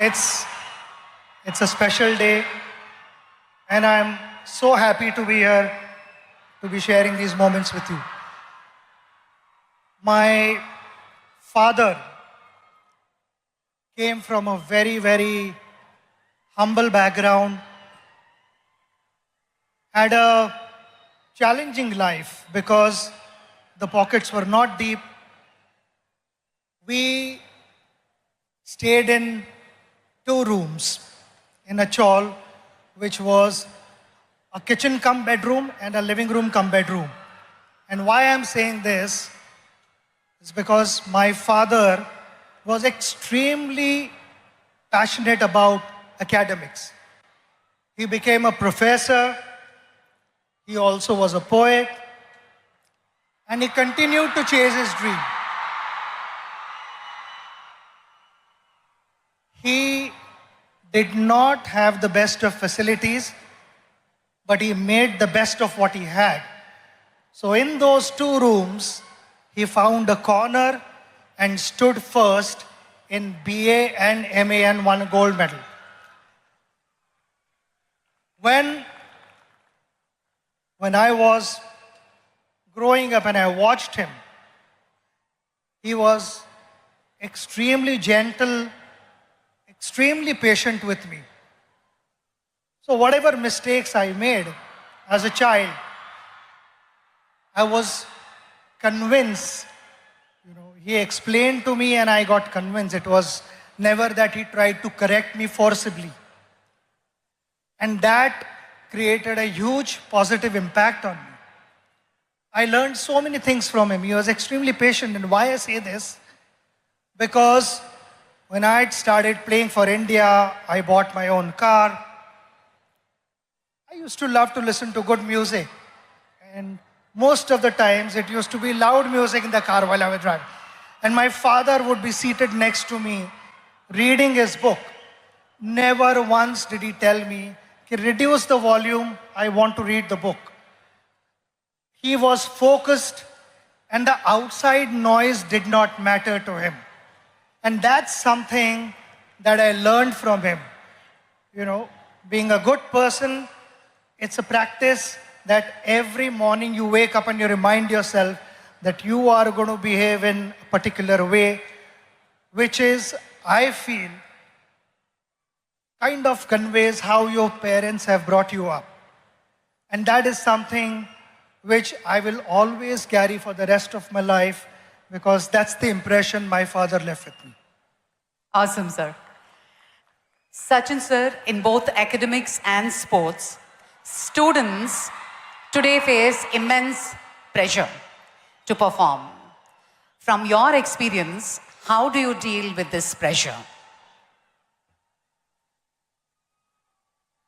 It's it's a special day, and I'm so happy to be here to be sharing these moments with you. My father came from a very, very humble background, had a challenging life because the pockets were not deep. We stayed in 2 rooms in a chawl, which was a kitchen cum bedroom and a living room cum bedroom. And why I'm saying this is because my father was extremely passionate about academics. He became a professor, he also was a poet, and he continued to chase his dream. He did not have the best of facilities, but he made the best of what he had. So in those 2 rooms, he found a corner and stood first in BA and MA and won a gold medal. When I was growing up and I watched him, he was extremely gentle, extremely patient with me. So whatever mistakes I made as a child, I was convinced, he explained to me and I got convinced. It was never that he tried to correct me forcibly. And that created a huge positive impact on me. I learned so many things from him. He was extremely patient. And why I say this? Because when I had started playing for India, I bought my own car. I used to love to listen to good music. And most of the times it used to be loud music in the car while I was driving. And my father would be seated next to me, reading his book. Never once did he tell me, reduce the volume, I want to read the book. He was focused and the outside noise did not matter to him. And that's something that I learned from him. Being a good person, it's a practice that every morning you wake up and you remind yourself that you are going to behave in a particular way, which is, I feel, kind of conveys how your parents have brought you up. And that is something which I will always carry for the rest of my life, because that's the impression my father left with me. Awesome, sir. Sachin sir, in both academics and sports, students today face immense pressure to perform. From your experience, how do you deal with this pressure?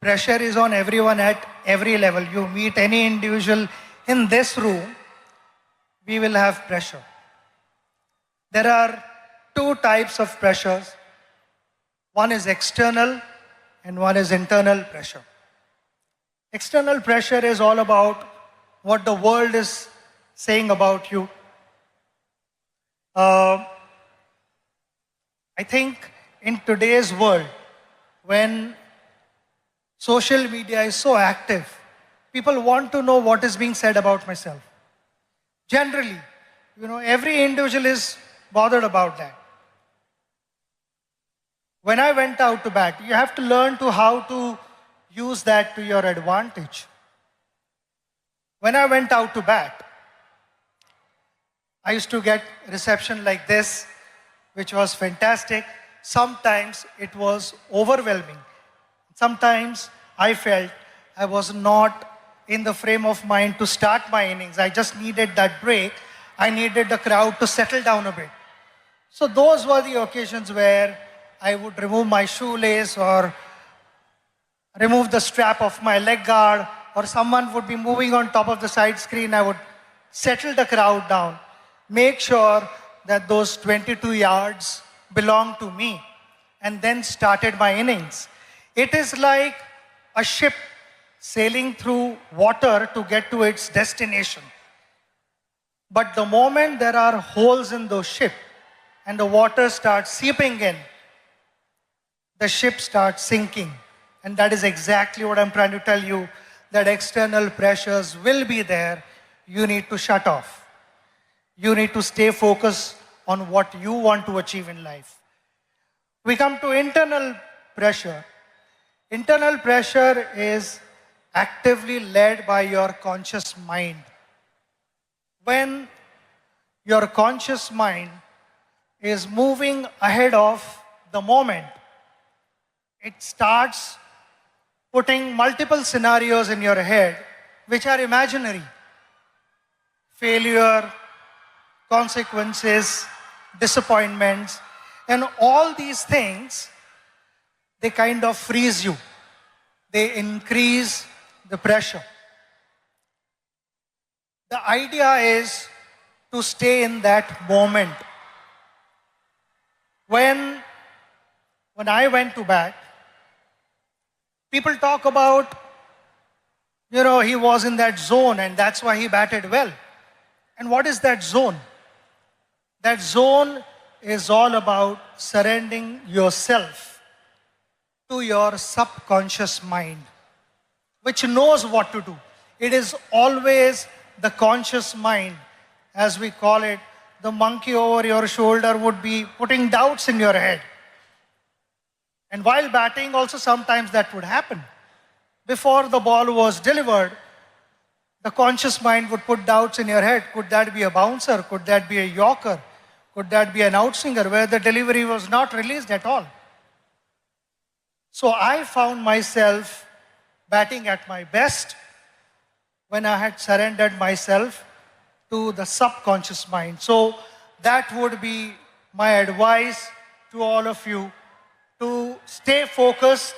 Pressure is on everyone at every level. You meet any individual in this room, we will have pressure. There are 2 types of pressures. One is external and one is internal pressure. External pressure is all about what the world is saying about you. I think in today's world, when social media is so active, people want to know what is being said about myself. Generally, every individual is bothered about that. When I went out to bat, you have to learn how to use that to your advantage. When I went out to bat, I used to get reception like this, which was fantastic. Sometimes it was overwhelming. Sometimes I felt I was not in the frame of mind to start my innings. I just needed that break. I needed the crowd to settle down a bit. So those were the occasions where I would remove my shoelace or remove the strap of my leg guard, or someone would be moving on top of the side screen. I would settle the crowd down, make sure that those 22 yards belong to me, and then started my innings. It is like a ship sailing through water to get to its destination. But the moment there are holes in the ship and the water starts seeping in, the ship starts sinking. And that is exactly what I'm trying to tell you, that external pressures will be there. You need to shut off. You need to stay focused on what you want to achieve in life. We come to internal pressure. Internal pressure is actively led by your conscious mind. When your conscious mind is moving ahead of the moment, it starts putting multiple scenarios in your head which are imaginary. Failure, consequences, disappointments, and all these things, they kind of freeze you. They increase the pressure. The idea is to stay in that moment. When I went to bat, people talk about, he was in that zone and that's why he batted well. And what is that zone? That zone is all about surrendering yourself to your subconscious mind, which knows what to do. It is always the conscious mind, as we call it. The monkey over your shoulder would be putting doubts in your head. And while batting, also sometimes that would happen. Before the ball was delivered, the conscious mind would put doubts in your head. Could that be a bouncer? Could that be a yorker? Could that be an outswinger where the delivery was not released at all? So I found myself batting at my best when I had surrendered myself to the subconscious mind. So that would be my advice to all of you, to stay focused,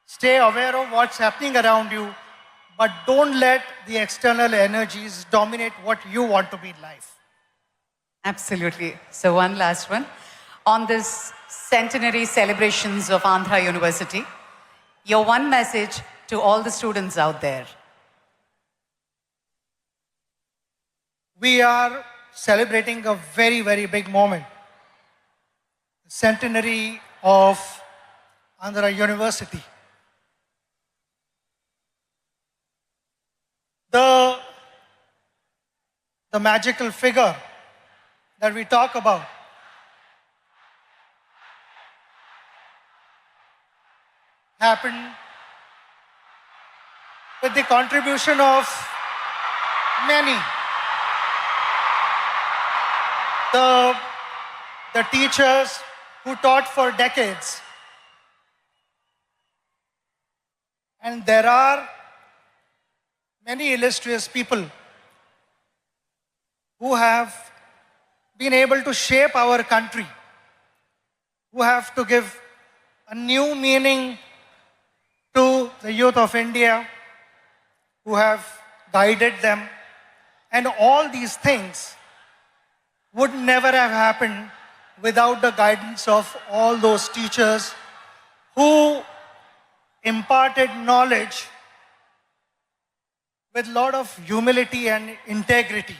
stay aware of what's happening around you, but don't let the external energies dominate what you want to be in life. Absolutely. So one last one. On this centenary celebrations of Andhra University, your one message to all the students out there. We are celebrating a very, very big moment. Centenary of Andhra University. The magical figure that we talk about happened with the contribution of many. The teachers who taught for decades. And there are many illustrious people who have been able to shape our country, who have to give a new meaning to the youth of India, who have guided them. And all these things would never have happened without the guidance of all those teachers who imparted knowledge with a lot of humility and integrity.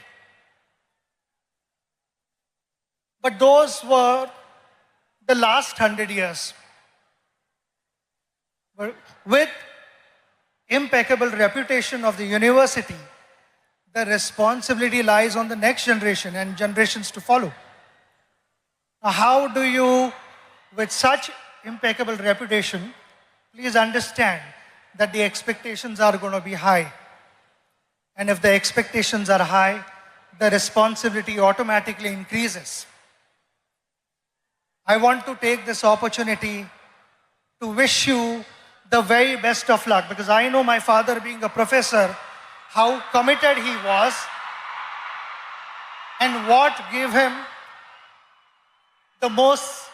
But those were the last 100 years. With impeccable reputation of the university, the responsibility lies on the next generation and generations to follow. Now, how do you, with such impeccable reputation, please understand that the expectations are going to be high. And if the expectations are high, the responsibility automatically increases. I want to take this opportunity to wish you the very best of luck, because I know my father, being a professor, how committed he was and what gave him the most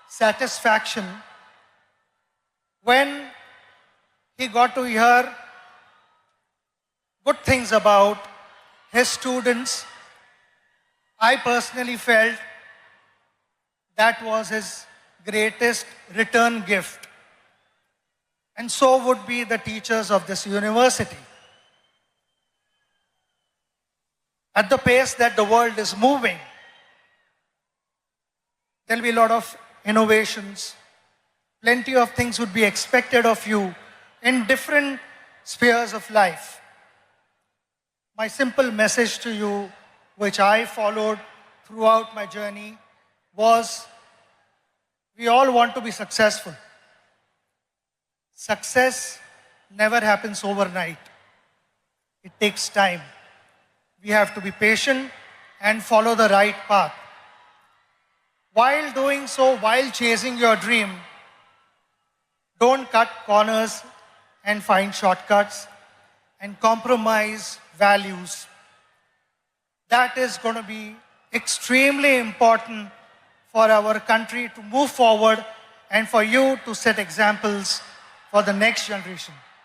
satisfaction when he got to hear good things about his students. I personally felt that was his greatest return gift. And so would be the teachers of this university. At the pace that the world is moving, there'll be a lot of innovations, Plenty of things would be expected of you in different spheres of life. My simple message to you, which I followed throughout my journey, was we all want to be successful. Success never happens overnight. It takes time. We have to be patient and follow the right path. While doing so, while chasing your dream, don't cut corners and find shortcuts and compromise values. That is going to be extremely important for our country to move forward and for you to set examples for the next generation.